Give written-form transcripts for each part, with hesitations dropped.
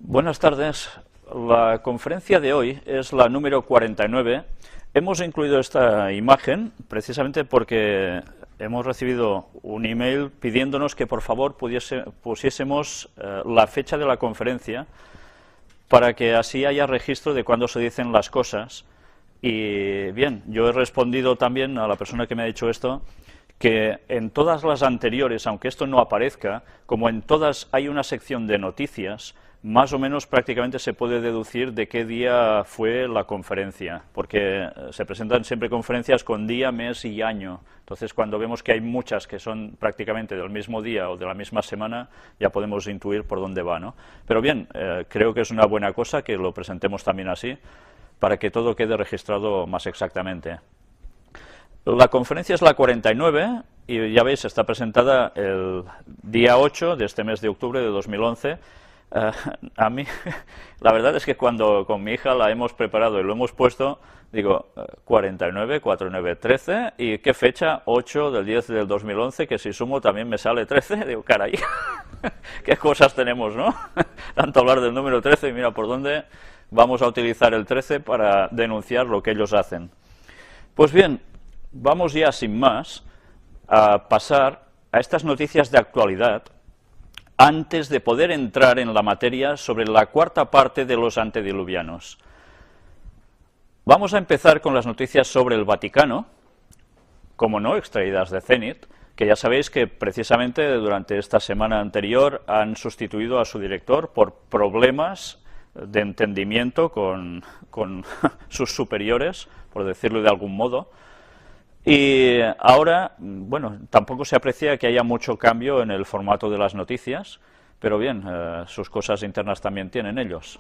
Buenas tardes. La conferencia de hoy es la número 49. Hemos incluido esta imagen precisamente porque hemos recibido un email pidiéndonos que por favor pusiésemos la fecha de la conferencia para que así haya registro de cuándo se dicen las cosas. Y bien, yo he respondido también a la persona que me ha dicho esto, que en todas las anteriores, aunque esto no aparezca, como en todas hay una sección de noticias, más o menos prácticamente se puede deducir de qué día fue la conferencia, porque se presentan siempre conferencias con día, mes y año. Entonces, cuando vemos que hay muchas que son prácticamente del mismo día o de la misma semana, ya podemos intuir por dónde va, ¿no? Pero bien, creo que es una buena cosa que lo presentemos también así, para que todo quede registrado más exactamente. La conferencia es la 49 y ya veis, está presentada el día 8 de este mes de octubre de 2011. A mí, la verdad es que cuando con mi hija la hemos preparado y lo hemos puesto, digo, 49, 49, 13, ¿y qué fecha? 8 del 10 del 2011, que si sumo también me sale 13, digo, caray, qué cosas tenemos, ¿no? Tanto hablar del número 13 y mira por dónde vamos a utilizar el 13 para denunciar lo que ellos hacen. Pues bien, vamos ya sin más a pasar a estas noticias de actualidad, antes de poder entrar en la materia sobre la cuarta parte de los antediluvianos. Vamos a empezar con las noticias sobre el Vaticano, como no, extraídas de Zenit, que ya sabéis que precisamente durante esta semana anterior han sustituido a su director por problemas de entendimiento con sus superiores, por decirlo de algún modo. Y ahora, bueno, tampoco se aprecia que haya mucho cambio en el formato de las noticias, pero bien, sus cosas internas también tienen ellos.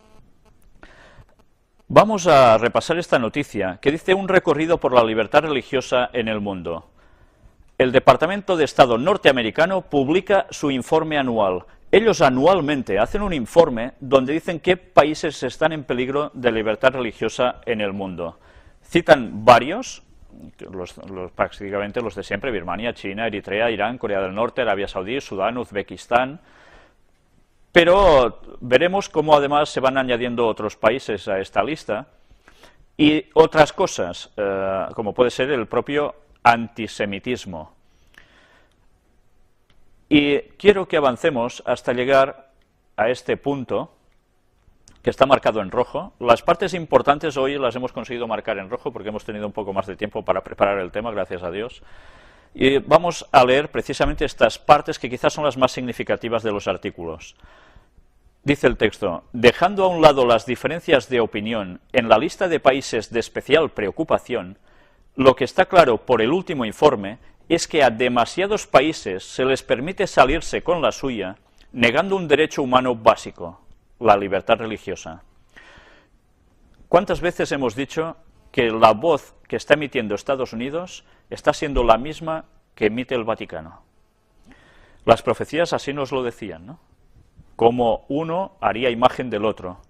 Vamos a repasar esta noticia, que dice un recorrido por la libertad religiosa en el mundo. El Departamento de Estado norteamericano publica su informe anual. Ellos anualmente hacen un informe donde dicen qué países están en peligro de libertad religiosa en el mundo. Citan varios, prácticamente los de siempre: Birmania, China, Eritrea, Irán, Corea del Norte, Arabia Saudí, Sudán, Uzbekistán. Pero veremos cómo además se van añadiendo otros países a esta lista y otras cosas, como puede ser el propio antisemitismo. Y quiero que avancemos hasta llegar a este punto, que está marcado en rojo. Las partes importantes hoy las hemos conseguido marcar en rojo porque hemos tenido un poco más de tiempo para preparar el tema, gracias a Dios. Y vamos a leer precisamente estas partes que quizás son las más significativas de los artículos. Dice el texto: dejando a un lado las diferencias de opinión en la lista de países de especial preocupación, lo que está claro por el último informe es que a demasiados países se les permite salirse con la suya, negando un derecho humano básico: la libertad religiosa. ¿Cuántas veces hemos dicho que la voz que está emitiendo Estados Unidos está siendo la misma que emite el Vaticano? Las profecías así nos lo decían, ¿no? Como uno haría imagen del otro.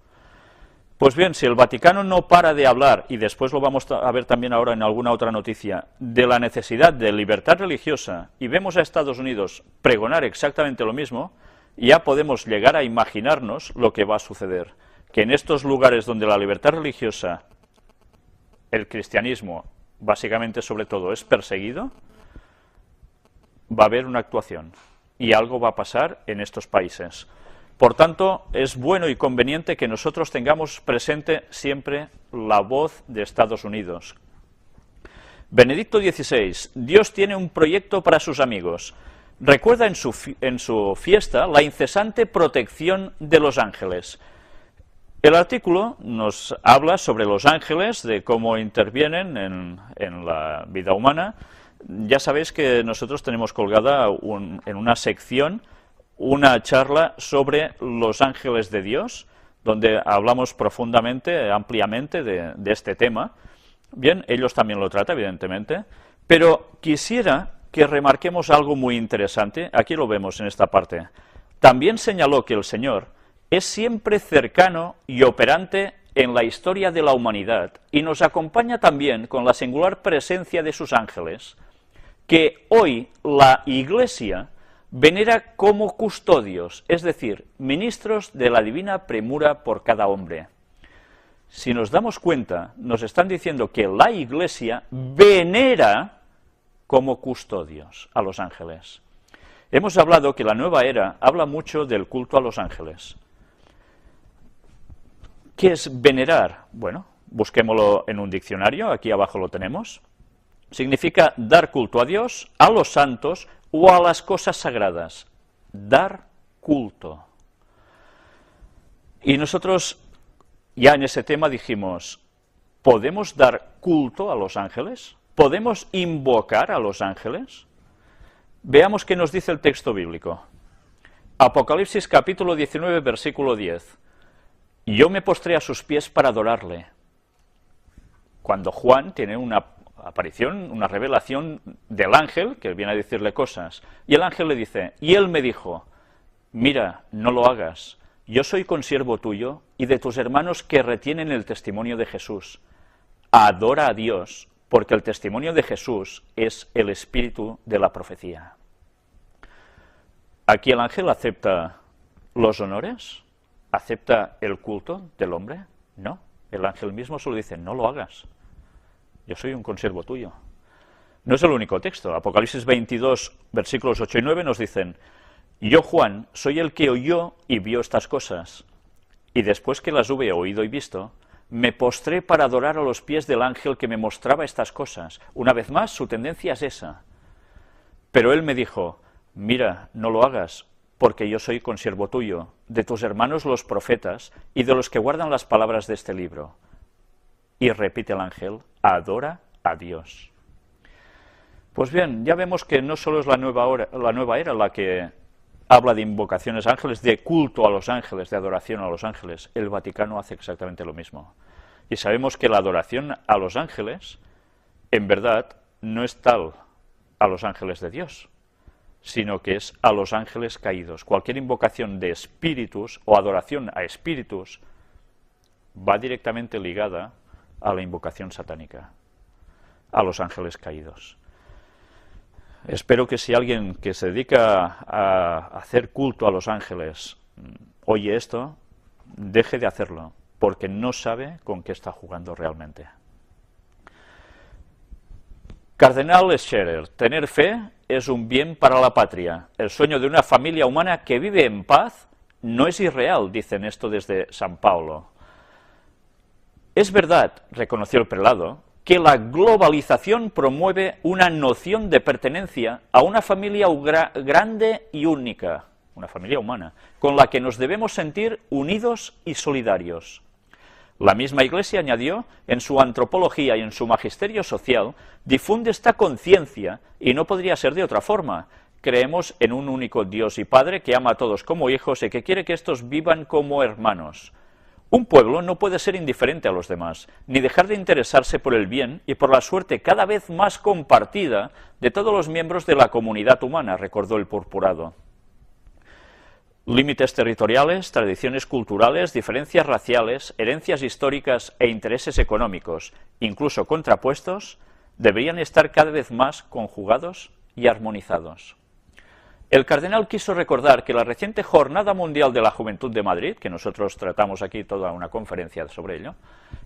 Pues bien, si el Vaticano no para de hablar, y después lo vamos a ver también ahora en alguna otra noticia, de la necesidad de libertad religiosa, y vemos a Estados Unidos pregonar exactamente lo mismo, ya podemos llegar a imaginarnos lo que va a suceder, que en estos lugares donde la libertad religiosa, el cristianismo, básicamente sobre todo, es perseguido, va a haber una actuación, y algo va a pasar en estos países. Por tanto, es bueno y conveniente que nosotros tengamos presente siempre la voz de Estados Unidos. Benedicto XVI: Dios tiene un proyecto para sus amigos. Recuerda en su fiesta la incesante protección de los ángeles. El artículo nos habla sobre los ángeles, de cómo intervienen en la vida humana. Ya sabéis que nosotros tenemos colgada en una sección una charla sobre los ángeles de Dios, donde hablamos profundamente, ampliamente de este tema. Bien, ellos también lo tratan, evidentemente, pero quisiera que remarquemos algo muy interesante. Aquí lo vemos en esta parte. También señaló que el Señor es siempre cercano y operante en la historia de la humanidad y nos acompaña también con la singular presencia de sus ángeles, que hoy la Iglesia venera como custodios, es decir, ministros de la divina premura por cada hombre. Si nos damos cuenta, nos están diciendo que la Iglesia venera como custodios a los ángeles. Hemos hablado que la nueva era habla mucho del culto a los ángeles. ¿Qué es venerar? Bueno, busquémoslo en un diccionario, aquí abajo lo tenemos. Significa dar culto a Dios, a los santos o a las cosas sagradas. Dar culto. Y nosotros ya en ese tema dijimos, ¿podemos dar culto a los ángeles? ¿Podemos invocar a los ángeles? Veamos qué nos dice el texto bíblico. Apocalipsis capítulo 19, versículo 10. Yo me postré a sus pies para adorarle. Cuando Juan tiene una aparición, una revelación del ángel, que viene a decirle cosas, y el ángel le dice, y él me dijo, mira, no lo hagas, yo soy consiervo tuyo y de tus hermanos que retienen el testimonio de Jesús. Adora a Dios, porque el testimonio de Jesús es el espíritu de la profecía. ¿Aquí el ángel acepta los honores? ¿Acepta el culto del hombre? No, el ángel mismo solo dice, no lo hagas, yo soy un consiervo tuyo. No es el único texto. Apocalipsis 22, versículos 8 y 9 nos dicen, yo, Juan, soy el que oyó y vio estas cosas, y después que las hube oído y visto, me postré para adorar a los pies del ángel que me mostraba estas cosas. Una vez más, su tendencia es esa. Pero él me dijo, mira, no lo hagas, porque yo soy consiervo tuyo, de tus hermanos los profetas, y de los que guardan las palabras de este libro. Y repite el ángel, adora a Dios. Pues bien, ya vemos que no solo es la nueva era la que habla de invocaciones a ángeles, de culto a los ángeles, de adoración a los ángeles. El Vaticano hace exactamente lo mismo. Y sabemos que la adoración a los ángeles, en verdad, no es tal a los ángeles de Dios, sino que es a los ángeles caídos. Cualquier invocación de espíritus o adoración a espíritus va directamente ligada a la invocación satánica, a los ángeles caídos. Espero que si alguien que se dedica a hacer culto a los ángeles oye esto, deje de hacerlo, porque no sabe con qué está jugando realmente. Cardenal Scherer, tener fe es un bien para la patria. El sueño de una familia humana que vive en paz no es irreal, dicen esto desde San Paulo. Es verdad, reconoció el prelado, que la globalización promueve una noción de pertenencia a una familia grande y única, una familia humana, con la que nos debemos sentir unidos y solidarios. La misma Iglesia, añadió, en su antropología y en su magisterio social, difunde esta conciencia y no podría ser de otra forma. Creemos en un único Dios y Padre que ama a todos como hijos y que quiere que estos vivan como hermanos. Un pueblo no puede ser indiferente a los demás, ni dejar de interesarse por el bien y por la suerte cada vez más compartida de todos los miembros de la comunidad humana, recordó el purpurado. Límites territoriales, tradiciones culturales, diferencias raciales, herencias históricas e intereses económicos, incluso contrapuestos, deberían estar cada vez más conjugados y armonizados. El cardenal quiso recordar que la reciente Jornada Mundial de la Juventud de Madrid, que nosotros tratamos aquí toda una conferencia sobre ello,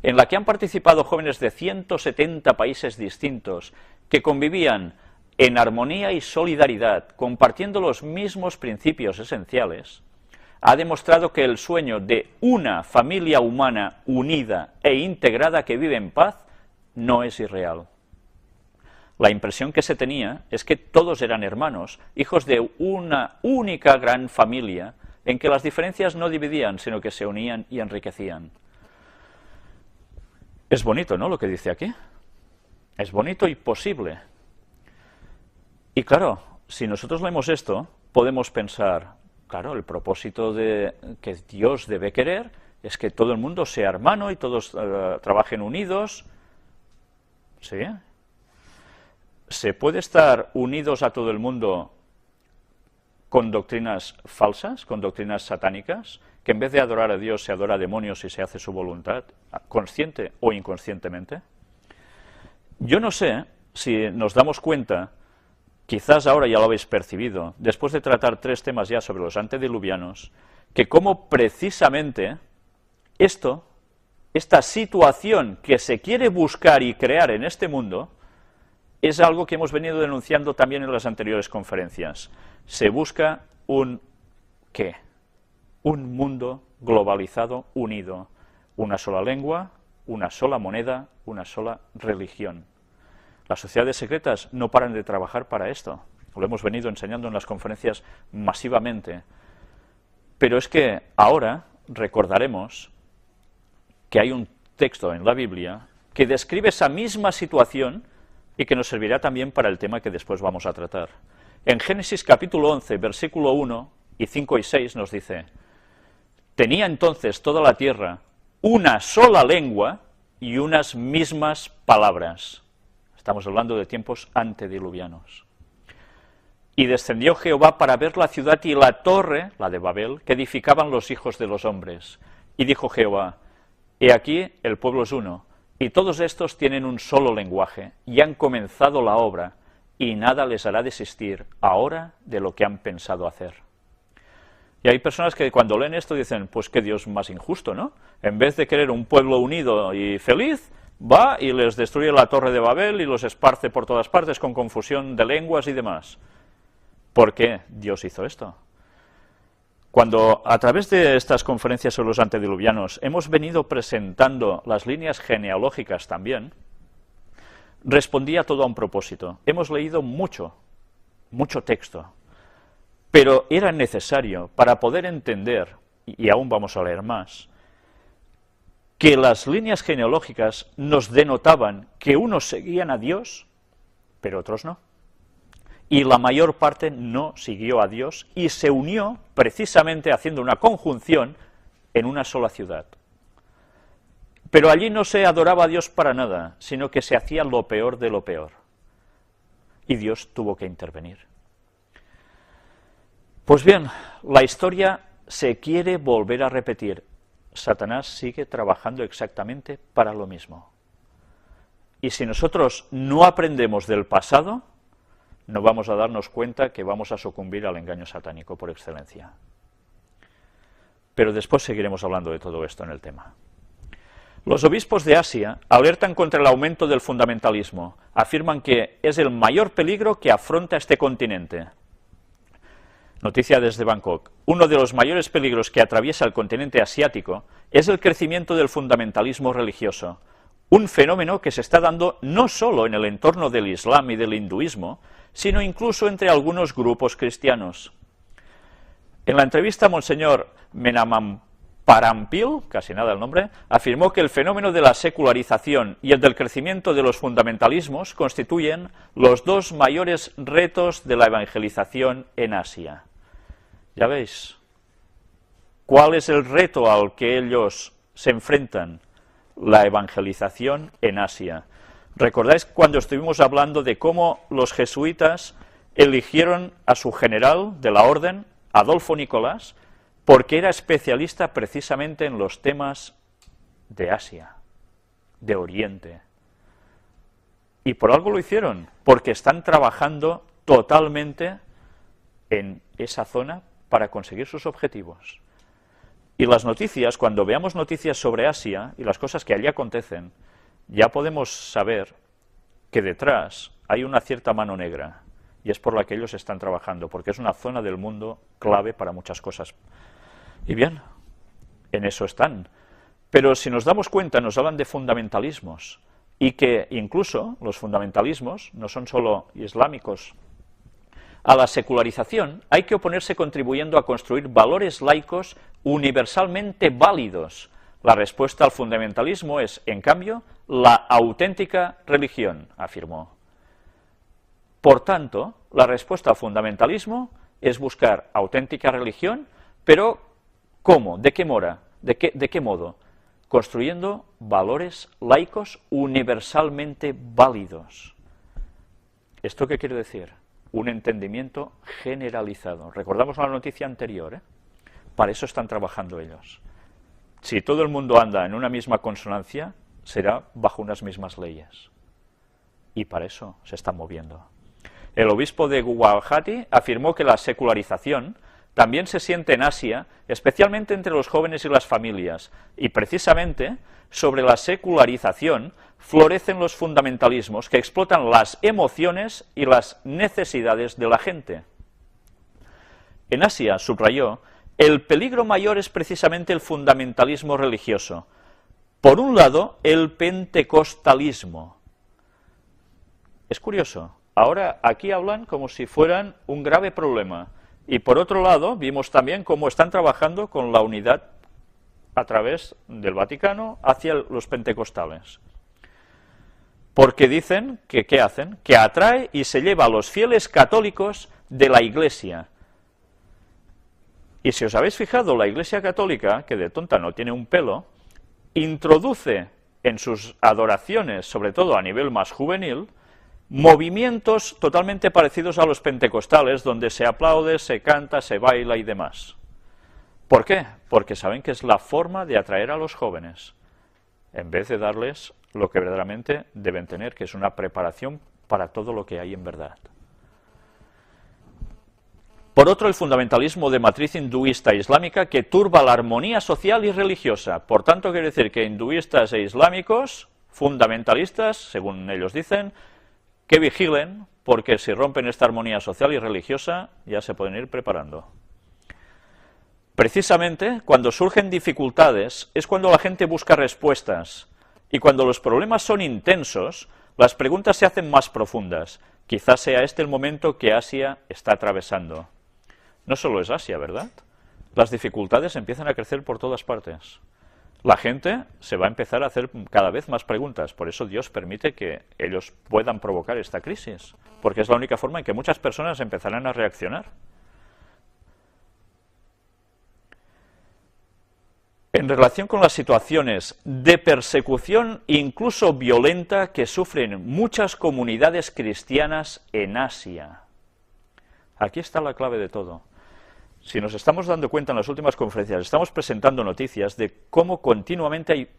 en la que han participado jóvenes de 170 países distintos que convivían en armonía y solidaridad, compartiendo los mismos principios esenciales, ha demostrado que el sueño de una familia humana unida e integrada que vive en paz no es irreal. La impresión que se tenía es que todos eran hermanos, hijos de una única gran familia, en que las diferencias no dividían, sino que se unían y enriquecían. Es bonito, ¿no?, lo que dice aquí. Es bonito y posible. Y claro, si nosotros leemos esto, podemos pensar, claro, el propósito de que Dios debe querer es que todo el mundo sea hermano y todos trabajen unidos. ¿Sí? ¿Se puede estar unidos a todo el mundo con doctrinas falsas, con doctrinas satánicas, que en vez de adorar a Dios se adora a demonios y se hace su voluntad, consciente o inconscientemente? Yo no sé si nos damos cuenta quizás ahora ya lo habéis percibido, después de tratar 3 temas ya sobre los antediluvianos, que cómo precisamente esta situación que se quiere buscar y crear en este mundo, es algo que hemos venido denunciando también en las anteriores conferencias. Se busca ¿qué? Un mundo globalizado, unido, una sola lengua, una sola moneda, una sola religión. Las sociedades secretas no paran de trabajar para esto, lo hemos venido enseñando en las conferencias masivamente, pero es que ahora recordaremos que hay un texto en la Biblia que describe esa misma situación y que nos servirá también para el tema que después vamos a tratar. En Génesis capítulo 11, versículo 1 y 5 y 6 nos dice: tenía entonces toda la tierra una sola lengua y unas mismas palabras. Estamos hablando de tiempos antediluvianos. Y descendió Jehová para ver la ciudad y la torre, la de Babel, que edificaban los hijos de los hombres. Y dijo Jehová: he aquí el pueblo es uno, y todos estos tienen un solo lenguaje, y han comenzado la obra, y nada les hará desistir ahora de lo que han pensado hacer. Y hay personas que cuando leen esto dicen, pues qué Dios más injusto, ¿no? En vez de querer un pueblo unido y feliz, va y les destruye la torre de Babel y los esparce por todas partes con confusión de lenguas y demás. ¿Por qué Dios hizo esto? Cuando a través de estas conferencias sobre los antediluvianos hemos venido presentando las líneas genealógicas también, respondía todo a un propósito. Hemos leído mucho texto, pero era necesario para poder entender, y aún vamos a leer más, que las líneas genealógicas nos denotaban que unos seguían a Dios, pero otros no. Y la mayor parte no siguió a Dios y se unió precisamente haciendo una conjunción en una sola ciudad. Pero allí no se adoraba a Dios para nada, sino que se hacía lo peor de lo peor. Y Dios tuvo que intervenir. Pues bien, la historia se quiere volver a repetir. Satanás sigue trabajando exactamente para lo mismo. Y si nosotros no aprendemos del pasado, no vamos a darnos cuenta que vamos a sucumbir al engaño satánico por excelencia. Pero después seguiremos hablando de todo esto en el tema. Los obispos de Asia alertan contra el aumento del fundamentalismo, afirman que es el mayor peligro que afronta este continente. Noticia desde Bangkok. Uno de los mayores peligros que atraviesa el continente asiático es el crecimiento del fundamentalismo religioso, un fenómeno que se está dando no solo en el entorno del Islam y del hinduismo, sino incluso entre algunos grupos cristianos. En la entrevista, Monseñor Menamamparampil, casi nada el nombre, afirmó que el fenómeno de la secularización y el del crecimiento de los fundamentalismos constituyen los dos mayores retos de la evangelización en Asia. Ya veis, ¿cuál es el reto al que ellos se enfrentan? La evangelización en Asia. ¿Recordáis cuando estuvimos hablando de cómo los jesuitas eligieron a su general de la orden, Adolfo Nicolás, porque era especialista precisamente en los temas de Asia, de Oriente? Y por algo lo hicieron, porque están trabajando totalmente en esa zona para conseguir sus objetivos. Y las noticias, cuando veamos noticias sobre Asia y las cosas que allí acontecen, ya podemos saber que detrás hay una cierta mano negra, y es por la que ellos están trabajando, porque es una zona del mundo clave para muchas cosas. Y bien, en eso están. Pero si nos damos cuenta, nos hablan de fundamentalismos, y que incluso los fundamentalismos no son solo islámicos. A la secularización hay que oponerse contribuyendo a construir valores laicos universalmente válidos. La respuesta al fundamentalismo es, en cambio, la auténtica religión, afirmó. Por tanto, la respuesta al fundamentalismo es buscar auténtica religión, pero ¿cómo? ¿De qué modo? Construyendo valores laicos universalmente válidos. ¿Esto qué quiere decir? Un entendimiento generalizado. Recordamos la noticia anterior, Para eso están trabajando ellos. Si todo el mundo anda en una misma consonancia, será bajo unas mismas leyes. Y para eso se están moviendo. El obispo de Guwahati afirmó que la secularización también se siente en Asia, especialmente entre los jóvenes y las familias, y precisamente sobre la secularización florecen los fundamentalismos que explotan las emociones y las necesidades de la gente. En Asia, subrayó, el peligro mayor es precisamente el fundamentalismo religioso. Por un lado, el pentecostalismo. Es curioso, ahora aquí hablan como si fueran un grave problema. Y por otro lado, vimos también cómo están trabajando con la unidad a través del Vaticano hacia los pentecostales. Porque dicen que, ¿qué hacen? Que atrae y se lleva a los fieles católicos de la Iglesia. Y si os habéis fijado, la Iglesia católica, que de tonta no tiene un pelo, introduce en sus adoraciones, sobre todo a nivel más juvenil, movimientos totalmente parecidos a los pentecostales, donde se aplaude, se canta, se baila y demás. ¿Por qué? Porque saben que es la forma de atraer a los jóvenes, en vez de darles lo que verdaderamente deben tener, que es una preparación para todo lo que hay en verdad. Por otro, el fundamentalismo de matriz hinduista e islámica que turba la armonía social y religiosa. Por tanto, quiere decir que hinduistas e islámicos, fundamentalistas, según ellos dicen, que vigilen, porque si rompen esta armonía social y religiosa, ya se pueden ir preparando. Precisamente, cuando surgen dificultades, es cuando la gente busca respuestas, y cuando los problemas son intensos, las preguntas se hacen más profundas. Quizás sea este el momento que Asia está atravesando. No solo es Asia, ¿verdad? Las dificultades empiezan a crecer por todas partes. La gente se va a empezar a hacer cada vez más preguntas, por eso Dios permite que ellos puedan provocar esta crisis, porque es la única forma en que muchas personas empezarán a reaccionar. En relación con las situaciones de persecución, incluso violenta, que sufren muchas comunidades cristianas en Asia. Aquí está la clave de todo. Si nos estamos dando cuenta en las últimas conferencias, estamos presentando noticias de cómo continuamente hay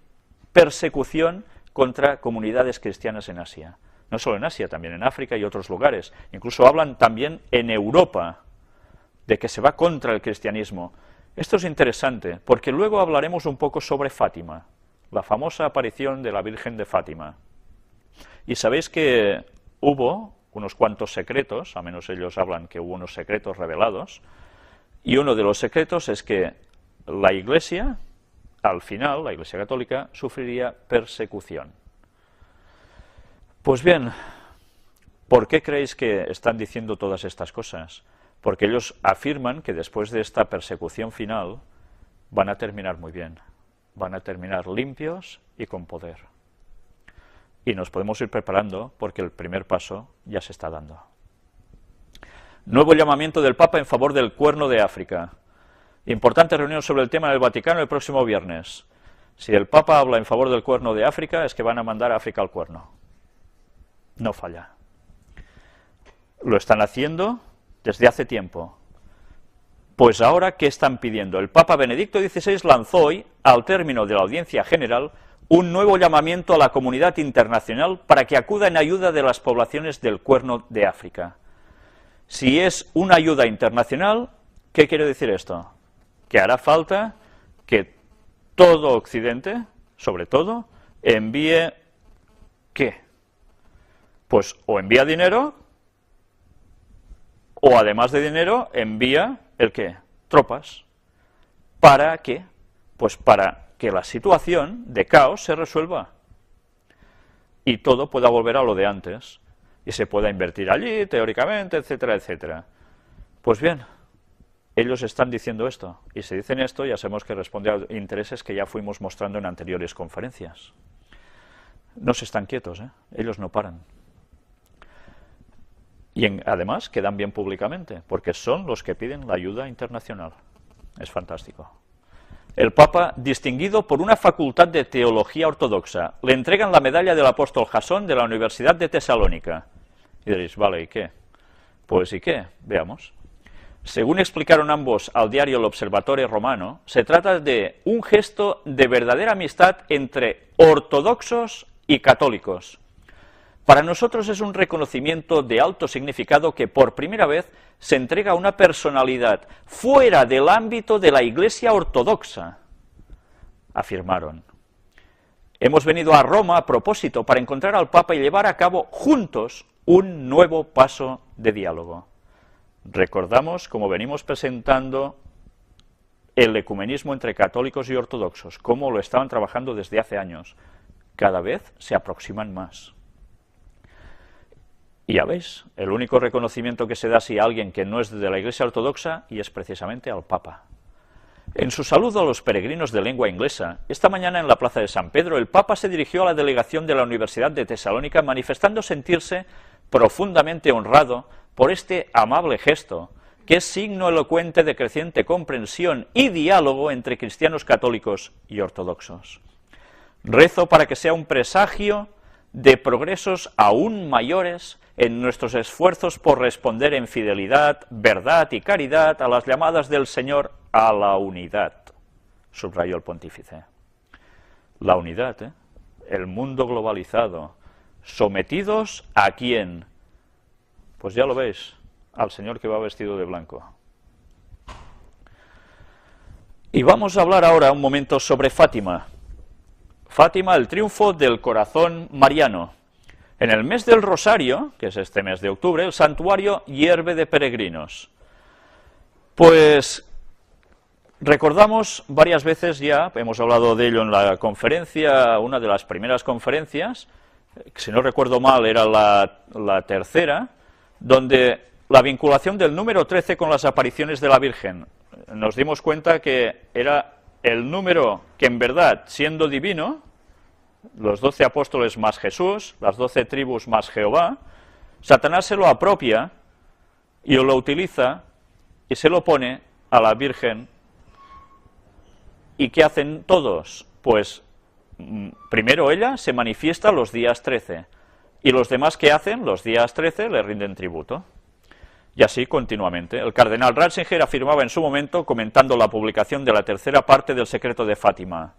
persecución contra comunidades cristianas en Asia. No solo en Asia, también en África y otros lugares. Incluso hablan también en Europa de que se va contra el cristianismo. Esto es interesante, porque luego hablaremos un poco sobre Fátima, la famosa aparición de la Virgen de Fátima. Y sabéis que hubo unos cuantos secretos, a menos ellos hablan que hubo unos secretos revelados, y uno de los secretos es que la Iglesia, al final, la Iglesia católica, sufriría persecución. Pues bien, ¿por qué creéis que están diciendo todas estas cosas? Porque ellos afirman que después de esta persecución final van a terminar muy bien, van a terminar limpios y con poder. Y nos podemos ir preparando porque el primer paso ya se está dando. Nuevo llamamiento del Papa en favor del Cuerno de África. Importante reunión sobre el tema en el Vaticano el próximo viernes. Si el Papa habla en favor del Cuerno de África, es que van a mandar a África al Cuerno. No falla. Lo están haciendo desde hace tiempo. Pues ahora, ¿qué están pidiendo? El Papa Benedicto XVI lanzó hoy, al término de la audiencia general, un nuevo llamamiento a la comunidad internacional para que acuda en ayuda de las poblaciones del Cuerno de África. Si es una ayuda internacional, ¿qué quiere decir esto? Que hará falta que todo Occidente, sobre todo, envíe, ¿qué? Pues o envía dinero, o además de dinero, envía, ¿el qué? Tropas. ¿Para qué? Pues para que la situación de caos se resuelva y todo pueda volver a lo de antes y se pueda invertir allí, teóricamente, etcétera, etcétera. Pues bien, ellos están diciendo esto, y si dicen esto ya sabemos que responde a intereses que ya fuimos mostrando en anteriores conferencias. No se están quietos, ellos no paran. Y además quedan bien públicamente, porque son los que piden la ayuda internacional. Es fantástico. El Papa, distinguido por una facultad de teología ortodoxa, le entregan la medalla del apóstol Jasón de la Universidad de Tesalónica. Y diréis, vale, ¿y qué? Pues ¿y qué? Veamos. Según explicaron ambos al diario El Observatore Romano, se trata de un gesto de verdadera amistad entre ortodoxos y católicos. Para nosotros es un reconocimiento de alto significado que por primera vez se entrega a una personalidad fuera del ámbito de la Iglesia ortodoxa, afirmaron. Hemos venido a Roma a propósito para encontrar al Papa y llevar a cabo juntos un nuevo paso de diálogo. Recordamos, como venimos presentando, el ecumenismo entre católicos y ortodoxos, cómo lo estaban trabajando desde hace años. Cada vez se aproximan más. Y ya veis, el único reconocimiento que se da así a alguien que no es de la Iglesia ortodoxa, y es precisamente al Papa. En su saludo a los peregrinos de lengua inglesa, esta mañana en la plaza de San Pedro, el Papa se dirigió a la delegación de la Universidad de Tesalónica manifestando sentirse profundamente honrado por este amable gesto, que es signo elocuente de creciente comprensión y diálogo entre cristianos católicos y ortodoxos. Rezo para que sea un presagio de progresos aún mayores en nuestros esfuerzos por responder en fidelidad, verdad y caridad a las llamadas del Señor a la unidad, subrayó el pontífice. La unidad, el mundo globalizado, sometidos ¿a quién? Pues ya lo veis, al Señor que va vestido de blanco. Y vamos a hablar ahora un momento sobre Fátima. Fátima, el triunfo del corazón mariano. En el mes del Rosario, que es este mes de octubre, el santuario hierve de peregrinos. Pues recordamos varias veces ya, hemos hablado de ello en la conferencia, una de las primeras conferencias, si no recuerdo mal era la tercera, donde la vinculación del número 13 con las apariciones de la Virgen. Nos dimos cuenta que era el número que en verdad, siendo divino, los 12 apóstoles más Jesús, las 12 tribus más Jehová, Satanás se lo apropia y lo utiliza y se lo pone a la Virgen. ¿Y qué hacen todos? Pues primero ella se manifiesta los días 13 y los demás que hacen los días 13 le rinden tributo. Y así continuamente. El cardenal Ratzinger afirmaba en su momento, comentando la publicación de la tercera parte del secreto de Fátima,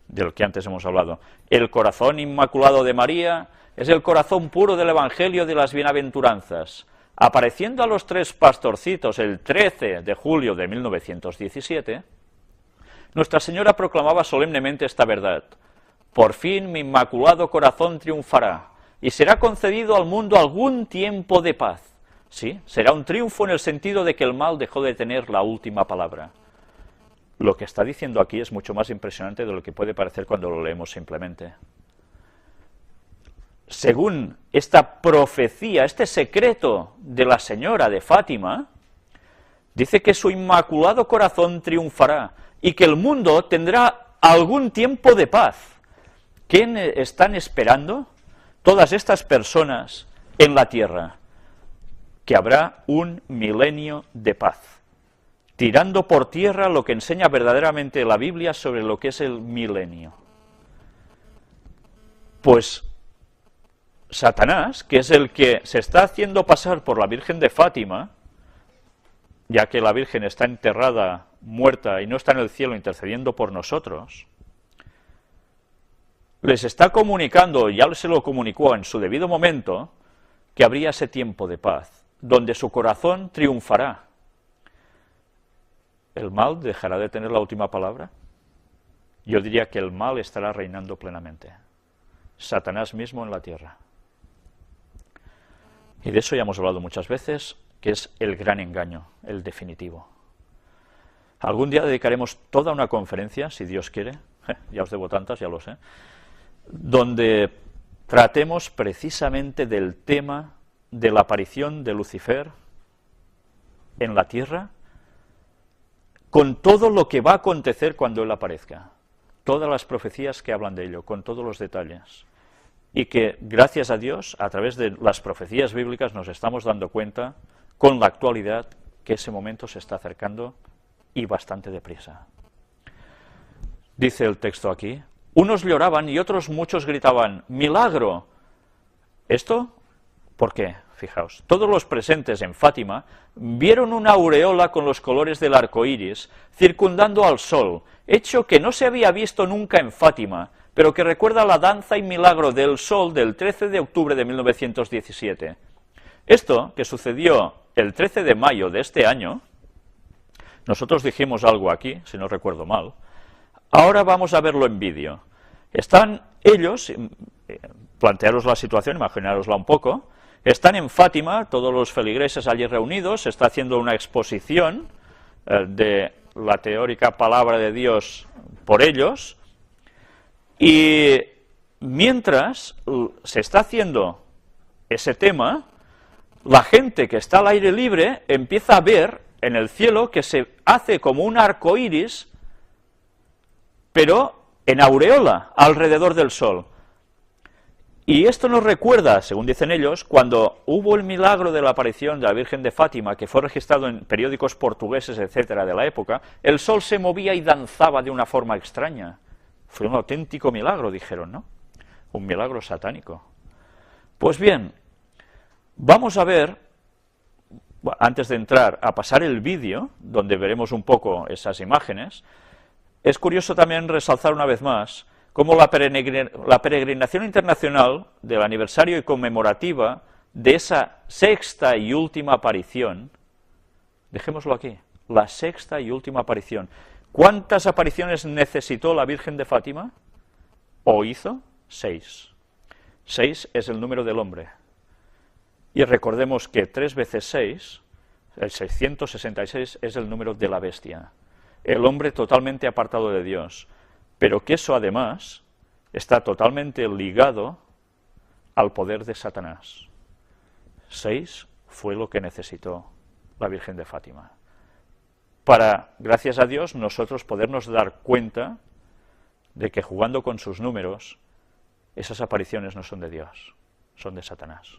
del que antes hemos hablado: el corazón inmaculado de María es el corazón puro del Evangelio de las Bienaventuranzas. Apareciendo a los tres pastorcitos el 13 de julio de 1917, Nuestra Señora proclamaba solemnemente esta verdad: por fin mi inmaculado corazón triunfará, y será concedido al mundo algún tiempo de paz. Sí, será un triunfo en el sentido de que el mal dejó de tener la última palabra. Lo que está diciendo aquí es mucho más impresionante de lo que puede parecer cuando lo leemos simplemente. Según esta profecía, este secreto de la Señora de Fátima, dice que su inmaculado corazón triunfará y que el mundo tendrá algún tiempo de paz. ¿Qué están esperando todas estas personas en la tierra? Que habrá un milenio de paz, tirando por tierra lo que enseña verdaderamente la Biblia sobre lo que es el milenio. Pues Satanás, que es el que se está haciendo pasar por la Virgen de Fátima, ya que la Virgen está enterrada, muerta, y no está en el cielo intercediendo por nosotros, les está comunicando, ya se lo comunicó en su debido momento, que habría ese tiempo de paz, donde su corazón triunfará. ¿El mal dejará de tener la última palabra? Yo diría que el mal estará reinando plenamente. Satanás mismo en la tierra. Y de eso ya hemos hablado muchas veces, que es el gran engaño, el definitivo. Algún día dedicaremos toda una conferencia, si Dios quiere, ya os debo tantas, ya lo sé, donde tratemos precisamente del tema de la aparición de Lucifer en la tierra, con todo lo que va a acontecer cuando él aparezca, todas las profecías que hablan de ello, con todos los detalles, y que, gracias a Dios, a través de las profecías bíblicas nos estamos dando cuenta, con la actualidad, que ese momento se está acercando y bastante deprisa. Dice el texto aquí: unos lloraban y otros muchos gritaban, ¡milagro! ¿Esto? ¿Por qué? Fijaos, todos los presentes en Fátima vieron una aureola con los colores del arco iris circundando al sol, hecho que no se había visto nunca en Fátima, pero que recuerda la danza y milagro del sol del 13 de octubre de 1917. Esto, que sucedió el 13 de mayo de este año, nosotros dijimos algo aquí, si no recuerdo mal, ahora vamos a verlo en vídeo. Están ellos, plantearos la situación, imaginárosla un poco, están en Fátima, todos los feligreses allí reunidos, se está haciendo una exposición de la teórica palabra de Dios por ellos, y mientras se está haciendo ese tema, la gente que está al aire libre empieza a ver en el cielo que se hace como un arco iris, pero en aureola, alrededor del sol. Y esto nos recuerda, según dicen ellos, cuando hubo el milagro de la aparición de la Virgen de Fátima, que fue registrado en periódicos portugueses, etcétera, de la época, el sol se movía y danzaba de una forma extraña. Fue un auténtico milagro, dijeron, ¿no? Un milagro satánico. Pues bien, vamos a ver, antes de entrar a pasar el vídeo, donde veremos un poco esas imágenes, es curioso también resaltar una vez más cómo la peregrinación internacional del aniversario y conmemorativa de esa sexta y última aparición, dejémoslo aquí, la sexta y última aparición. ¿Cuántas apariciones necesitó la Virgen de Fátima? ¿O hizo? 6. 6 es el número del hombre. Y recordemos que 3 veces 6, el 666, es el número de la bestia. El hombre totalmente apartado de Dios, pero que eso además está totalmente ligado al poder de Satanás. 6 fue lo que necesitó la Virgen de Fátima, para, gracias a Dios, nosotros podernos dar cuenta de que jugando con sus números, esas apariciones no son de Dios, son de Satanás.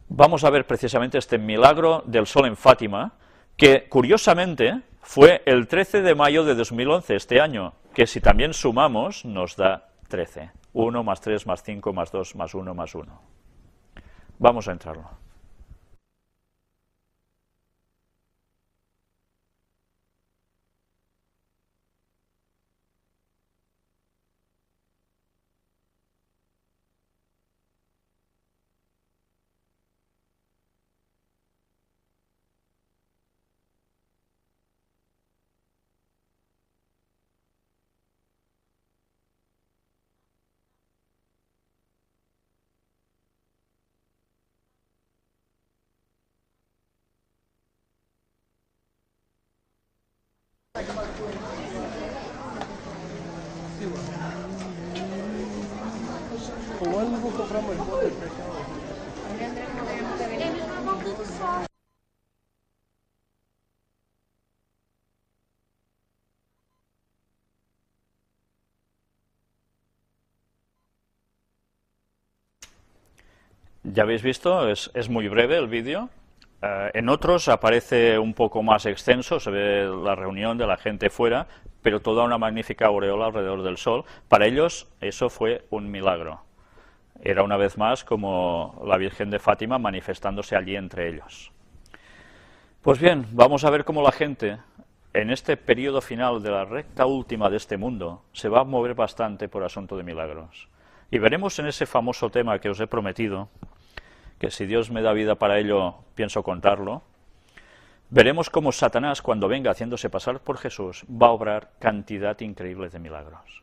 Vamos a ver precisamente este milagro del sol en Fátima, que curiosamente fue el 13 de mayo de 2011, este año, que si también sumamos nos da 13. 1 más 3 más 5 más 2 más 1 más 1. Vamos a entrarlo. Ya habéis visto, es muy breve el vídeo. En otros aparece un poco más extenso, se ve la reunión de la gente fuera, pero toda una magnífica aureola alrededor del sol. Para ellos eso fue un milagro. Era una vez más como la Virgen de Fátima manifestándose allí entre ellos. Pues bien, vamos a ver cómo la gente, en este periodo final de la recta última de este mundo, se va a mover bastante por asunto de milagros. Y veremos en ese famoso tema que os he prometido, que si Dios me da vida para ello, pienso contarlo, veremos cómo Satanás, cuando venga haciéndose pasar por Jesús, va a obrar cantidad increíble de milagros.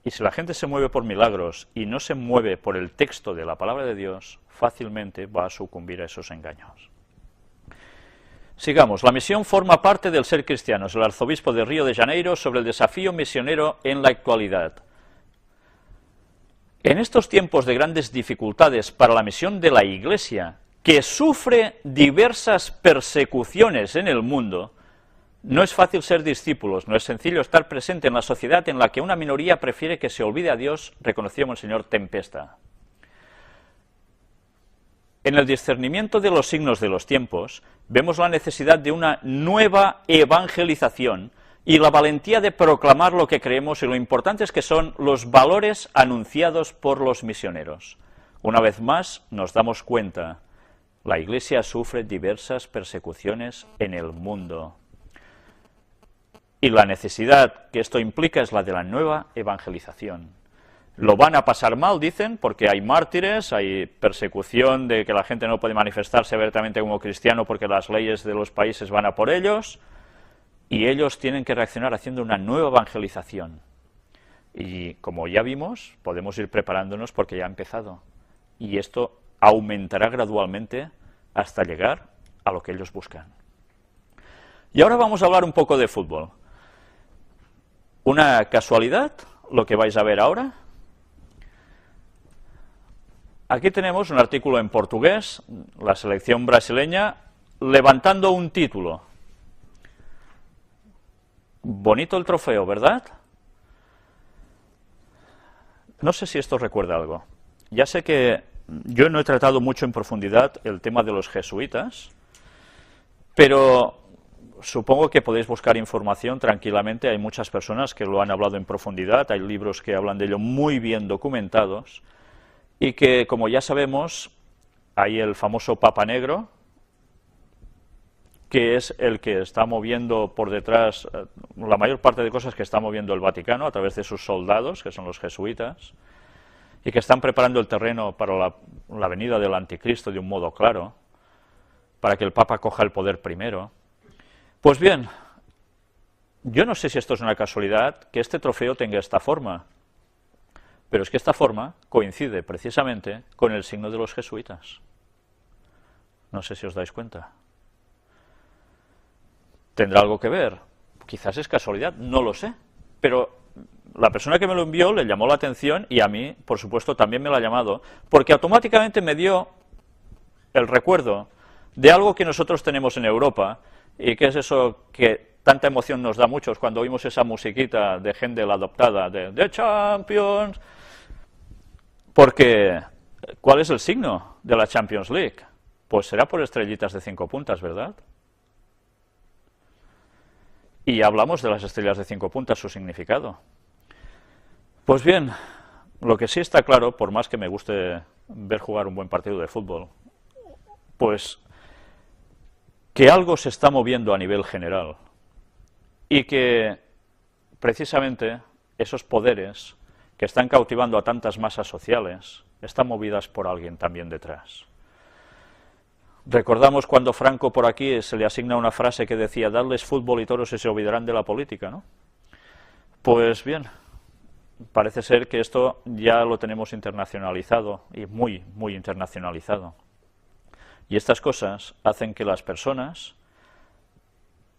Y si la gente se mueve por milagros y no se mueve por el texto de la palabra de Dios, fácilmente va a sucumbir a esos engaños. Sigamos. La misión forma parte del ser cristiano. Es el arzobispo de Río de Janeiro sobre el desafío misionero en la actualidad. En estos tiempos de grandes dificultades para la misión de la Iglesia, que sufre diversas persecuciones en el mundo, no es fácil ser discípulos, no es sencillo estar presente en la sociedad en la que una minoría prefiere que se olvide a Dios, reconoció Monseñor Tempesta. En el discernimiento de los signos de los tiempos, vemos la necesidad de una nueva evangelización y la valentía de proclamar lo que creemos y lo importantes que son los valores anunciados por los misioneros. Una vez más nos damos cuenta, la Iglesia sufre diversas persecuciones en el mundo. Y la necesidad que esto implica es la de la nueva evangelización. Lo van a pasar mal, dicen, porque hay mártires, hay persecución de que la gente no puede manifestarse abiertamente como cristiano porque las leyes de los países van a por ellos, y ellos tienen que reaccionar haciendo una nueva evangelización. Y como ya vimos, podemos ir preparándonos porque ya ha empezado. Y esto aumentará gradualmente hasta llegar a lo que ellos buscan. Y ahora vamos a hablar un poco de fútbol. Una casualidad, lo que vais a ver ahora. Aquí tenemos un artículo en portugués, la selección brasileña levantando un título. Bonito el trofeo, ¿verdad? No sé si esto os recuerda algo. Ya sé que yo no he tratado mucho en profundidad el tema de los jesuitas, pero supongo que podéis buscar información tranquilamente, hay muchas personas que lo han hablado en profundidad, hay libros que hablan de ello muy bien documentados, y que, como ya sabemos, hay el famoso Papa Negro, que es el que está moviendo por detrás la mayor parte de cosas que está moviendo el Vaticano a través de sus soldados, que son los jesuitas, y que están preparando el terreno para la venida del anticristo de un modo claro, para que el Papa coja el poder primero. Pues bien, yo no sé si esto es una casualidad que este trofeo tenga esta forma, pero es que esta forma coincide precisamente con el signo de los jesuitas. No sé si os dais cuenta. ¿Tendrá algo que ver? Quizás es casualidad, no lo sé, pero la persona que me lo envió le llamó la atención y a mí, por supuesto, también me lo ha llamado, porque automáticamente me dio el recuerdo de algo que nosotros tenemos en Europa, y que es eso que tanta emoción nos da a muchos cuando oímos esa musiquita de Händel adoptada, de The Champions, porque ¿cuál es el signo de la Champions League? Pues será por estrellitas de 5 puntas, ¿verdad? Y hablamos de las estrellas de 5 puntas, su significado. Pues bien, lo que sí está claro, por más que me guste ver jugar un buen partido de fútbol, pues que algo se está moviendo a nivel general y que precisamente esos poderes que están cautivando a tantas masas sociales están movidas por alguien también detrás. Recordamos cuando Franco por aquí se le asigna una frase que decía: dadles fútbol y todos se olvidarán de la política, ¿no? Pues bien, parece ser que esto ya lo tenemos internacionalizado, y muy, muy internacionalizado. Y estas cosas hacen que las personas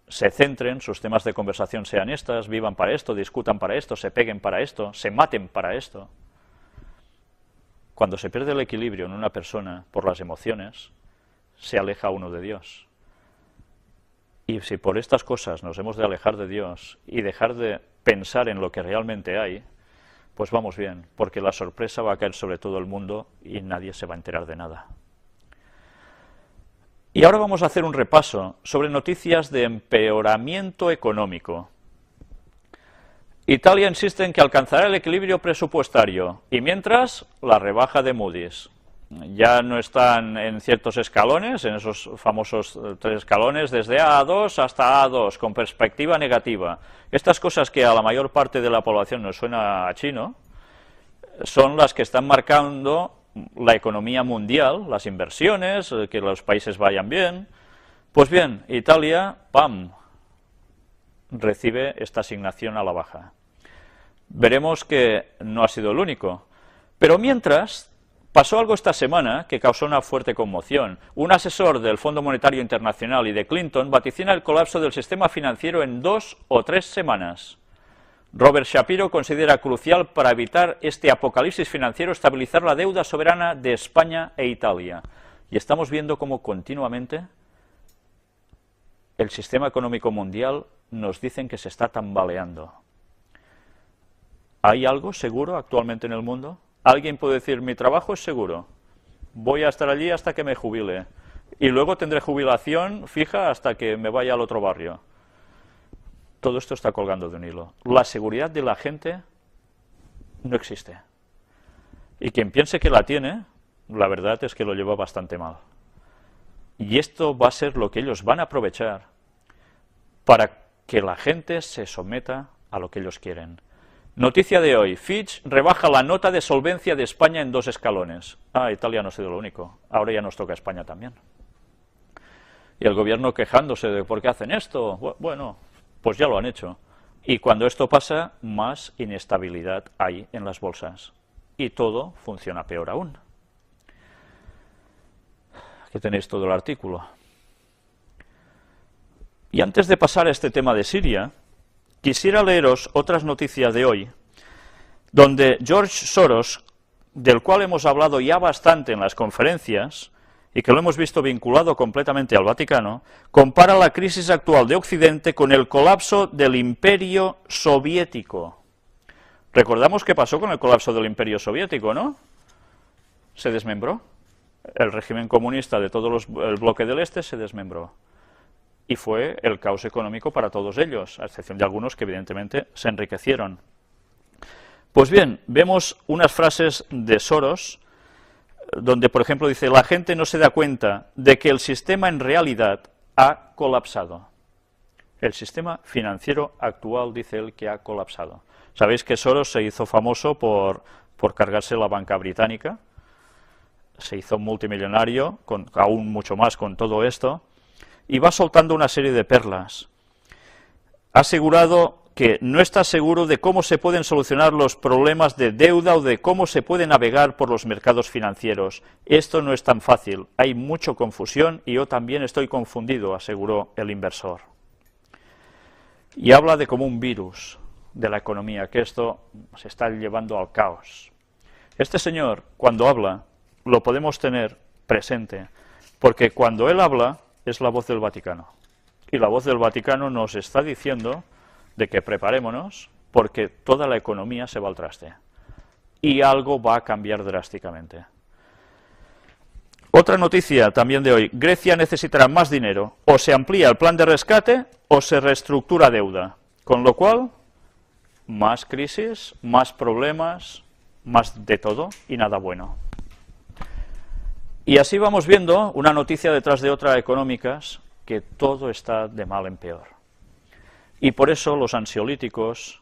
se centren, sus temas de conversación sean estas, vivan para esto, discutan para esto, se peguen para esto, se maten para esto. Cuando se pierde el equilibrio en una persona por las emociones, se aleja uno de Dios. Y si por estas cosas nos hemos de alejar de Dios y dejar de pensar en lo que realmente hay, pues vamos bien, porque la sorpresa va a caer sobre todo el mundo y nadie se va a enterar de nada. Y ahora vamos a hacer un repaso sobre noticias de empeoramiento económico. Italia insiste en que alcanzará el equilibrio presupuestario, y mientras, la rebaja de Moody's. Ya no están en ciertos escalones, en esos famosos 3 escalones, desde A a 2 hasta A2, con perspectiva negativa. Estas cosas que a la mayor parte de la población nos suena a chino, son las que están marcando la economía mundial, las inversiones, que los países vayan bien. Pues bien, Italia, ¡pam!, recibe esta asignación a la baja. Veremos que no ha sido el único, pero mientras pasó algo esta semana que causó una fuerte conmoción. Un asesor del Fondo Monetario Internacional y de Clinton vaticina el colapso del sistema financiero en 2 o 3 semanas. Robert Shapiro considera crucial para evitar este apocalipsis financiero estabilizar la deuda soberana de España e Italia. Y estamos viendo cómo continuamente el sistema económico mundial nos dicen que se está tambaleando. ¿Hay algo seguro actualmente en el mundo? ¿Alguien puede decir: mi trabajo es seguro, voy a estar allí hasta que me jubile, y luego tendré jubilación fija hasta que me vaya al otro barrio? Todo esto está colgando de un hilo. La seguridad de la gente no existe. Y quien piense que la tiene, la verdad es que lo lleva bastante mal. Y esto va a ser lo que ellos van a aprovechar para que la gente se someta a lo que ellos quieren. Noticia de hoy, Fitch rebaja la nota de solvencia de España en 2 escalones. Italia no ha sido lo único, ahora ya nos toca a España también. Y el gobierno quejándose de ¿por qué hacen esto? Bueno, pues ya lo han hecho. Y cuando esto pasa, más inestabilidad hay en las bolsas. Y todo funciona peor aún. Aquí tenéis todo el artículo. Y antes de pasar a este tema de Siria, quisiera leeros otras noticias de hoy, donde George Soros, del cual hemos hablado ya bastante en las conferencias, y que lo hemos visto vinculado completamente al Vaticano, compara la crisis actual de Occidente con el colapso del Imperio Soviético. Recordamos qué pasó con el colapso del Imperio Soviético, ¿no? Se desmembró. El régimen comunista de todo el bloque del Este se desmembró. Y fue el caos económico para todos ellos, a excepción de algunos que evidentemente se enriquecieron. Pues bien, vemos unas frases de Soros, donde por ejemplo dice, la gente no se da cuenta de que el sistema en realidad ha colapsado. El sistema financiero actual, dice él, que ha colapsado. Sabéis que Soros se hizo famoso por cargarse la banca británica, se hizo multimillonario, aún mucho más con todo esto, y va soltando una serie de perlas. Ha asegurado que no está seguro de cómo se pueden solucionar los problemas de deuda o de cómo se puede navegar por los mercados financieros. Esto no es tan fácil, hay mucha confusión y yo también estoy confundido, aseguró el inversor. Y habla de como un virus de la economía, que esto se está llevando al caos. Este señor, cuando habla, lo podemos tener presente, porque cuando él habla, es la voz del Vaticano. Y la voz del Vaticano nos está diciendo de que preparémonos porque toda la economía se va al traste. Y algo va a cambiar drásticamente. Otra noticia también de hoy. Grecia necesitará más dinero. O se amplía el plan de rescate o se reestructura deuda. Con lo cual, más crisis, más problemas, más de todo y nada bueno. Y así vamos viendo, una noticia detrás de otra económicas, que todo está de mal en peor. Y por eso los ansiolíticos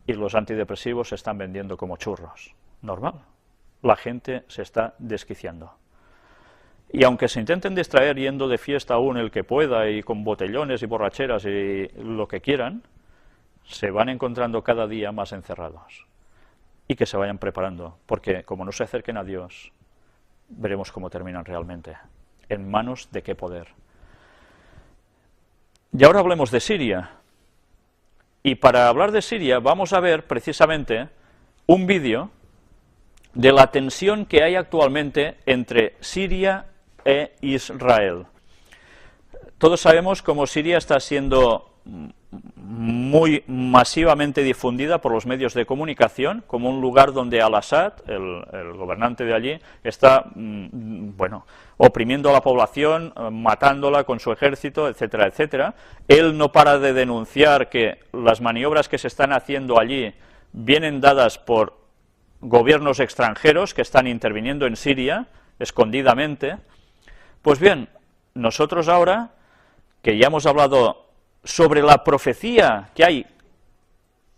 y los antidepresivos se están vendiendo como churros. Normal. La gente se está desquiciando. Y aunque se intenten distraer yendo de fiesta aún el que pueda y con botellones y borracheras y lo que quieran, se van encontrando cada día más encerrados. Y que se vayan preparando, porque como no se acerquen a Dios, veremos cómo terminan realmente. ¿En manos de qué poder? Y ahora hablemos de Siria. Y para hablar de Siria vamos a ver precisamente un vídeo de la tensión que hay actualmente entre Siria e Israel. Todos sabemos cómo Siria está siendo muy masivamente difundida por los medios de comunicación como un lugar donde Al-Assad, el gobernante de allí, está oprimiendo a la población, matándola con su ejército, etcétera, etcétera. Él no para de denunciar que las maniobras que se están haciendo allí vienen dadas por gobiernos extranjeros que están interviniendo en Siria escondidamente. Pues bien, nosotros ahora, que ya hemos hablado sobre la profecía que hay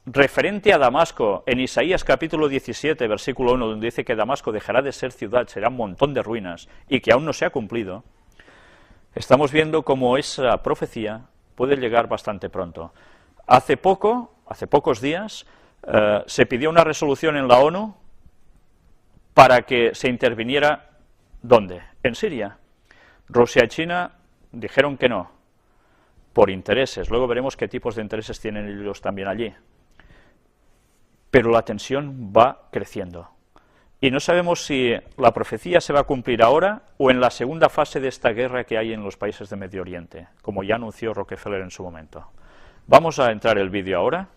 referente a Damasco en Isaías capítulo 17, versículo 1, donde dice que Damasco dejará de ser ciudad, será un montón de ruinas, y que aún no se ha cumplido, estamos viendo cómo esa profecía puede llegar bastante pronto. Hace pocos días, se pidió una resolución en la ONU para que se interviniera, ¿dónde? En Siria. Rusia y China dijeron que no, por intereses. Luego veremos qué tipos de intereses tienen ellos también allí. Pero la tensión va creciendo. Y no sabemos si la profecía se va a cumplir ahora o en la segunda fase de esta guerra que hay en los países de Medio Oriente, como ya anunció Rockefeller en su momento. Vamos a entrar el vídeo ahora.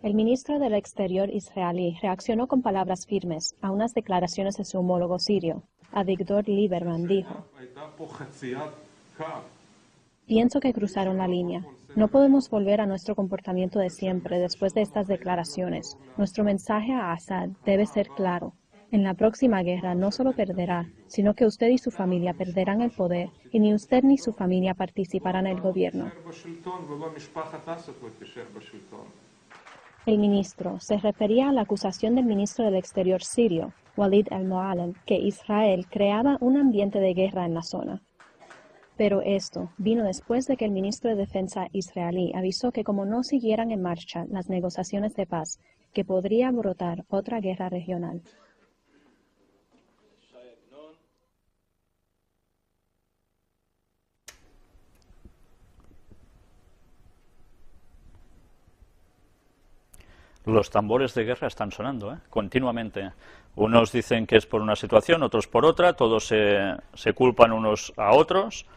El ministro del Exterior israelí reaccionó con palabras firmes a unas declaraciones de su homólogo sirio. Avigdor Lieberman dijo: Pienso que cruzaron la línea. No podemos volver a nuestro comportamiento de siempre después de estas declaraciones. Nuestro mensaje a Assad debe ser claro. En la próxima guerra no solo perderá, sino que usted y su familia perderán el poder, y ni usted ni su familia participarán en el gobierno. El ministro se refería a la acusación del ministro del Exterior sirio, Walid al-Mu'alem, que Israel creaba un ambiente de guerra en la zona. Pero esto vino después de que el ministro de Defensa israelí avisó que como no siguieran en marcha las negociaciones de paz, que podría brotar otra guerra regional. Los tambores de guerra están sonando, continuamente. Unos dicen que es por una situación, otros por otra, todos se culpan unos a otros,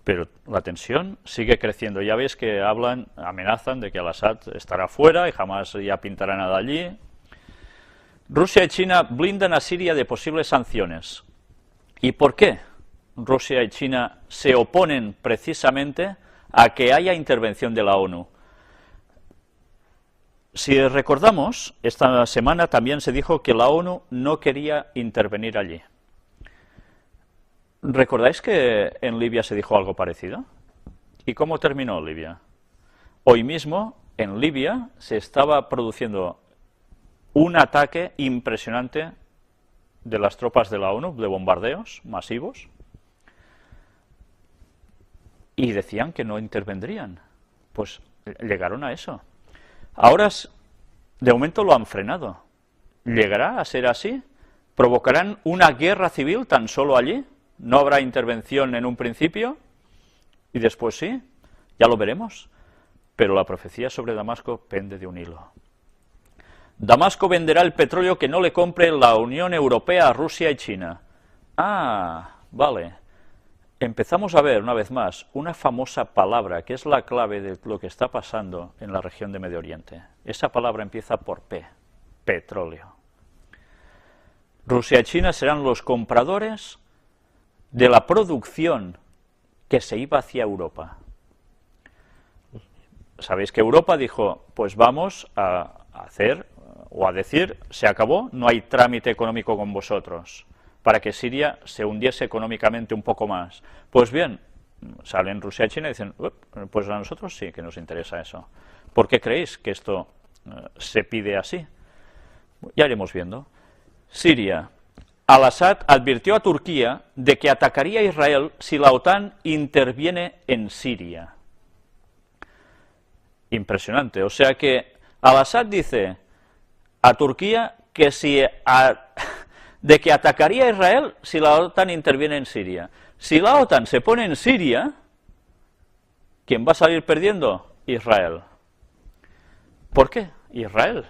pero la tensión sigue creciendo. Ya veis que amenazan de que al-Assad estará fuera y jamás ya pintará nada allí. Rusia y China blindan a Siria de posibles sanciones. ¿Y por qué Rusia y China se oponen precisamente a que haya intervención de la ONU? Si recordamos, esta semana también se dijo que la ONU no quería intervenir allí. ¿Recordáis que en Libia se dijo algo parecido? ¿Y cómo terminó Libia? Hoy mismo, en Libia, se estaba produciendo un ataque impresionante de las tropas de la ONU, de bombardeos masivos, y decían que no intervendrían. Pues llegaron a eso. Ahora, de momento lo han frenado. ¿Llegará a ser así? ¿Provocarán una guerra civil tan solo allí? ¿No habrá intervención en un principio? Y después sí, ya lo veremos. Pero la profecía sobre Damasco pende de un hilo. Damasco venderá el petróleo que no le compre la Unión Europea a Rusia y China. Ah, vale. Empezamos a ver, una vez más, una famosa palabra que es la clave de lo que está pasando en la región de Medio Oriente. Esa palabra empieza por P, petróleo. Rusia y China serán los compradores de la producción que se iba hacia Europa. Sabéis que Europa dijo, pues vamos a hacer, o a decir, se acabó, no hay trámite económico con vosotros, para que Siria se hundiese económicamente un poco más. Pues bien, salen Rusia y China y dicen, pues a nosotros sí que nos interesa eso. ¿Por qué creéis que esto se pide así? Ya iremos viendo. Siria. Al-Assad advirtió a Turquía de que atacaría a Israel si la OTAN interviene en Siria. Impresionante. O sea que Al-Assad dice a Turquía que de que atacaría a Israel si la OTAN interviene en Siria. Si la OTAN se pone en Siria, ¿quién va a salir perdiendo? Israel. ¿Por qué? Israel.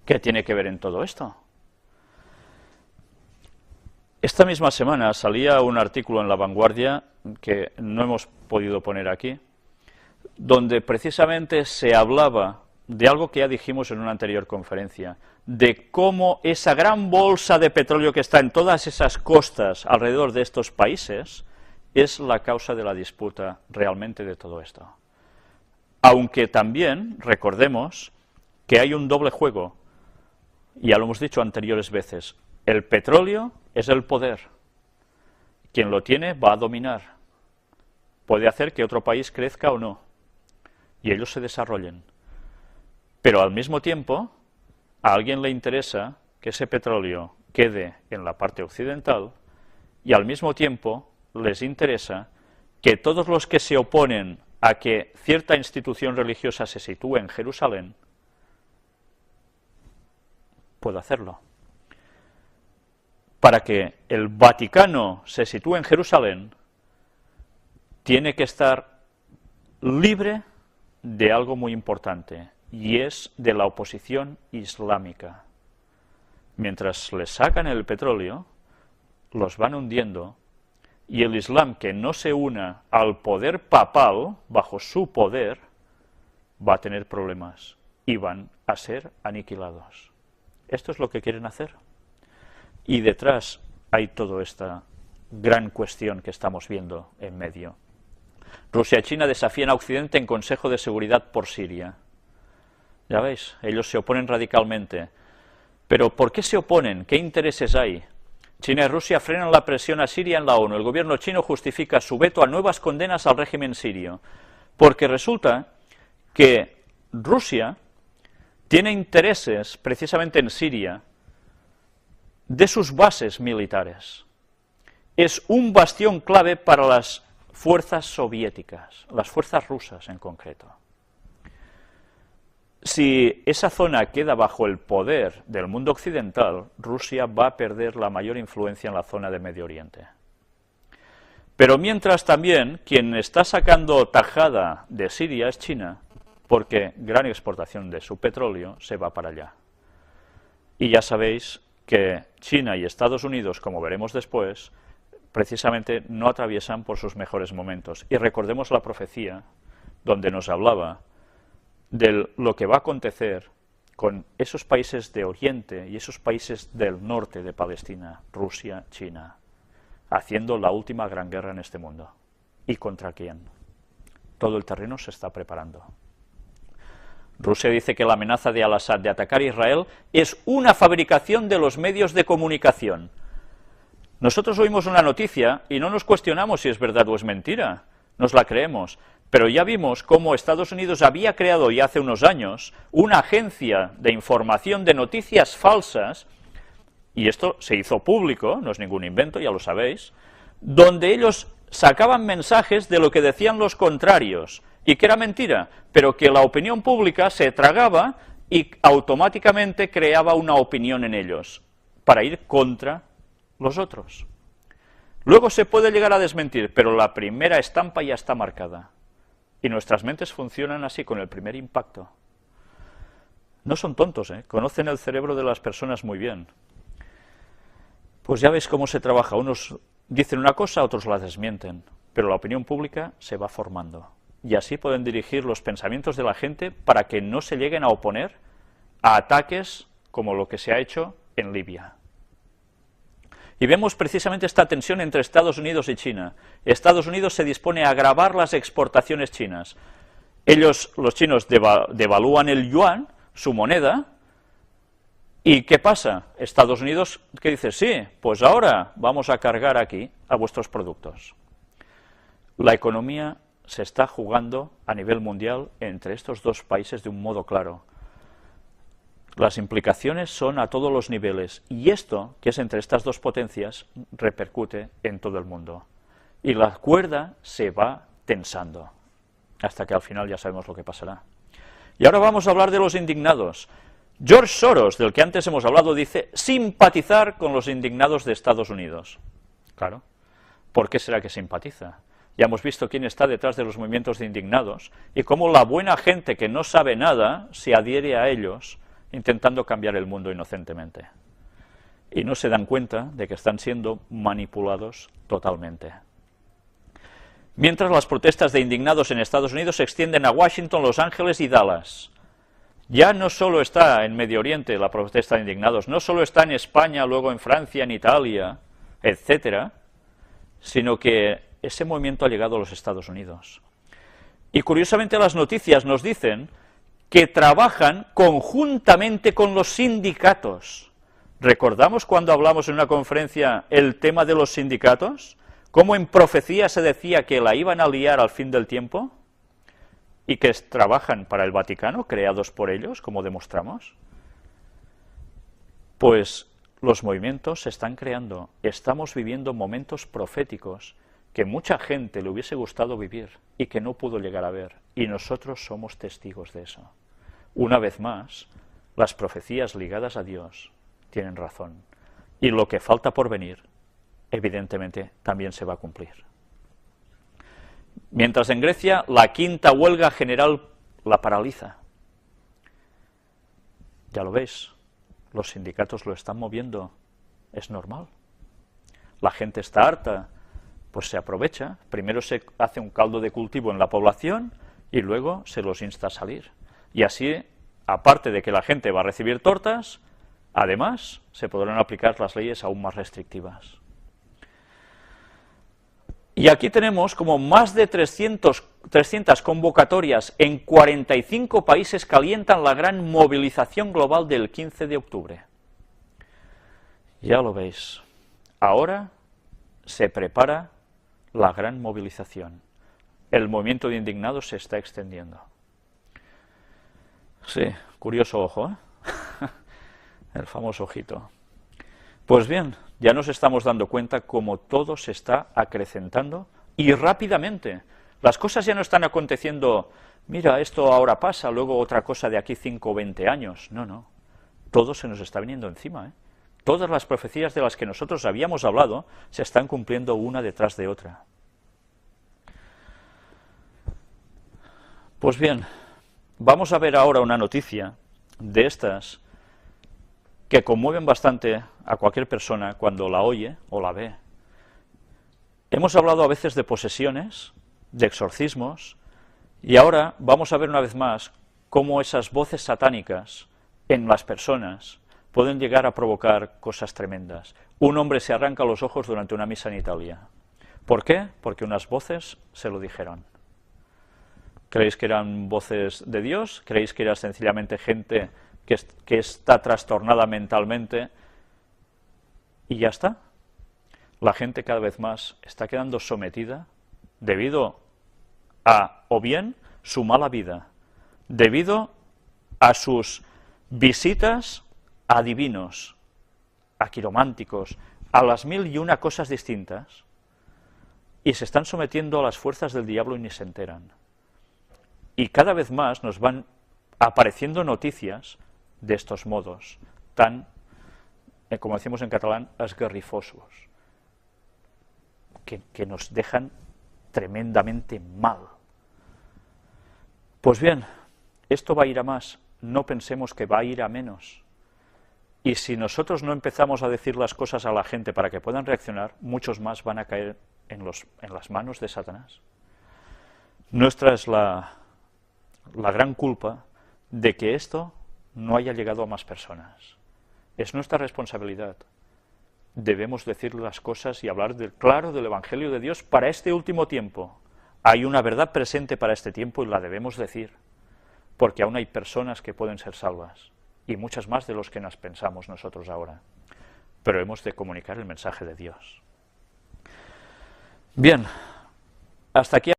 ¿Qué tiene que ver en todo esto? Esta misma semana salía un artículo en La Vanguardia, que no hemos podido poner aquí, donde precisamente se hablaba de algo que ya dijimos en una anterior conferencia, de cómo esa gran bolsa de petróleo que está en todas esas costas alrededor de estos países es la causa de la disputa realmente de todo esto. Aunque también recordemos que hay un doble juego, ya lo hemos dicho anteriores veces, el petróleo es el poder, quien lo tiene va a dominar, puede hacer que otro país crezca o no, y ellos se desarrollen. Pero al mismo tiempo, a alguien le interesa que ese petróleo quede en la parte occidental y al mismo tiempo les interesa que todos los que se oponen a que cierta institución religiosa se sitúe en Jerusalén pueda hacerlo. Para que el Vaticano se sitúe en Jerusalén, tiene que estar libre de algo muy importante, y es de la oposición islámica. Mientras les sacan el petróleo, los van hundiendo, y el Islam que no se una al poder papal, bajo su poder, va a tener problemas, y van a ser aniquilados. Esto es lo que quieren hacer. Y detrás hay toda esta gran cuestión que estamos viendo en medio. Rusia y China desafían a Occidente en Consejo de Seguridad por Siria. Ya veis, ellos se oponen radicalmente. Pero ¿por qué se oponen? ¿Qué intereses hay? China y Rusia frenan la presión a Siria en la ONU. El gobierno chino justifica su veto a nuevas condenas al régimen sirio, porque resulta que Rusia tiene intereses precisamente en Siria de sus bases militares. Es un bastión clave para las fuerzas soviéticas, las fuerzas rusas en concreto. Si esa zona queda bajo el poder del mundo occidental, Rusia va a perder la mayor influencia en la zona de Medio Oriente. Pero mientras también, quien está sacando tajada de Siria es China, porque gran exportación de su petróleo se va para allá. Y ya sabéis que China y Estados Unidos, como veremos después, precisamente no atraviesan por sus mejores momentos. Y recordemos la profecía donde nos hablaba de lo que va a acontecer con esos países de Oriente y esos países del norte de Palestina, Rusia, China, haciendo la última gran guerra en este mundo. ¿Y contra quién? Todo el terreno se está preparando. Rusia dice que la amenaza de Al-Assad de atacar a Israel es una fabricación de los medios de comunicación. Nosotros oímos una noticia y no nos cuestionamos si es verdad o es mentira, nos la creemos. Pero ya vimos cómo Estados Unidos había creado ya hace unos años una agencia de información de noticias falsas, y esto se hizo público, no es ningún invento, ya lo sabéis, donde ellos sacaban mensajes de lo que decían los contrarios, y que era mentira, pero que la opinión pública se tragaba y automáticamente creaba una opinión en ellos, para ir contra los otros. Luego se puede llegar a desmentir, pero la primera estampa ya está marcada. Y nuestras mentes funcionan así, con el primer impacto. No son tontos, conocen el cerebro de las personas muy bien. Pues ya veis cómo se trabaja. Unos dicen una cosa, otros la desmienten, pero la opinión pública se va formando. Y así pueden dirigir los pensamientos de la gente para que no se lleguen a oponer a ataques como lo que se ha hecho en Libia. Y vemos precisamente esta tensión entre Estados Unidos y China. Estados Unidos se dispone a agravar las exportaciones chinas. Ellos, los chinos, devalúan el yuan, su moneda, ¿y qué pasa? Estados Unidos, ¿qué dice? Sí, pues ahora vamos a cargar aquí a vuestros productos. La economía se está jugando a nivel mundial entre estos dos países de un modo claro. Las implicaciones son a todos los niveles, y esto, que es entre estas dos potencias, repercute en todo el mundo. Y la cuerda se va tensando, hasta que al final ya sabemos lo que pasará. Y ahora vamos a hablar de los indignados. George Soros, del que antes hemos hablado, dice simpatizar con los indignados de Estados Unidos. Claro, ¿por qué será que simpatiza? Ya hemos visto quién está detrás de los movimientos de indignados, y cómo la buena gente que no sabe nada se adhiere a ellos, intentando cambiar el mundo inocentemente. Y no se dan cuenta de que están siendo manipulados totalmente. Mientras las protestas de indignados en Estados Unidos se extienden a Washington, Los Ángeles y Dallas. Ya no solo está en Medio Oriente la protesta de indignados, no solo está en España, luego en Francia, en Italia, etcétera, sino que ese movimiento ha llegado a los Estados Unidos. Y curiosamente las noticias nos dicen que trabajan conjuntamente con los sindicatos. ¿Recordamos cuando hablamos en una conferencia el tema de los sindicatos? ¿Cómo en profecía se decía que la iban a liar al fin del tiempo? ¿Y que trabajan para el Vaticano, creados por ellos, como demostramos? Pues los movimientos se están creando. Estamos viviendo momentos proféticos que mucha gente le hubiese gustado vivir y que no pudo llegar a ver. Y nosotros somos testigos de eso. Una vez más, las profecías ligadas a Dios tienen razón. Y lo que falta por venir, evidentemente, también se va a cumplir. Mientras en Grecia, la quinta huelga general la paraliza. Ya lo veis, los sindicatos lo están moviendo, es normal. La gente está harta, pues se aprovecha. Primero se hace un caldo de cultivo en la población y luego se los insta a salir. Y así, aparte de que la gente va a recibir tortas, además se podrán aplicar las leyes aún más restrictivas. Y aquí tenemos como más de 300 convocatorias en 45 países que alientan la gran movilización global del 15 de octubre. Ya lo veis, ahora se prepara la gran movilización. El movimiento de indignados se está extendiendo. Sí, curioso ojo, ¿eh? El famoso ojito. Pues bien, ya nos estamos dando cuenta cómo todo se está acrecentando y rápidamente. Las cosas ya no están aconteciendo, mira, esto ahora pasa, luego otra cosa de aquí 5 o 20 años. No, no, todo se nos está viniendo encima, ¿eh? Todas las profecías de las que nosotros habíamos hablado se están cumpliendo una detrás de otra. Pues bien, vamos a ver ahora una noticia de estas que conmueven bastante a cualquier persona cuando la oye o la ve. Hemos hablado a veces de posesiones, de exorcismos, y ahora vamos a ver una vez más cómo esas voces satánicas en las personas pueden llegar a provocar cosas tremendas. Un hombre se arranca los ojos durante una misa en Italia. ¿Por qué? Porque unas voces se lo dijeron. ¿Creéis que eran voces de Dios? ¿Creéis que era sencillamente gente que está trastornada mentalmente y ya está? La gente cada vez más está quedando sometida debido a, o bien, su mala vida, debido a sus visitas a divinos, a quirománticos, a las 1001 cosas distintas, y se están sometiendo a las fuerzas del diablo y ni se enteran. Y cada vez más nos van apareciendo noticias de estos modos, tan, como decimos en catalán, esgarrifosos, que nos dejan tremendamente mal. Pues bien, esto va a ir a más, no pensemos que va a ir a menos. Y si nosotros no empezamos a decir las cosas a la gente para que puedan reaccionar, muchos más van a caer en las manos de Satanás. Nuestra es la gran culpa de que esto no haya llegado a más personas. Es nuestra responsabilidad. Debemos decir las cosas y hablar claro del Evangelio de Dios para este último tiempo. Hay una verdad presente para este tiempo y la debemos decir, porque aún hay personas que pueden ser salvas, y muchas más de los que nos pensamos nosotros ahora. Pero hemos de comunicar el mensaje de Dios. Bien, hasta aquí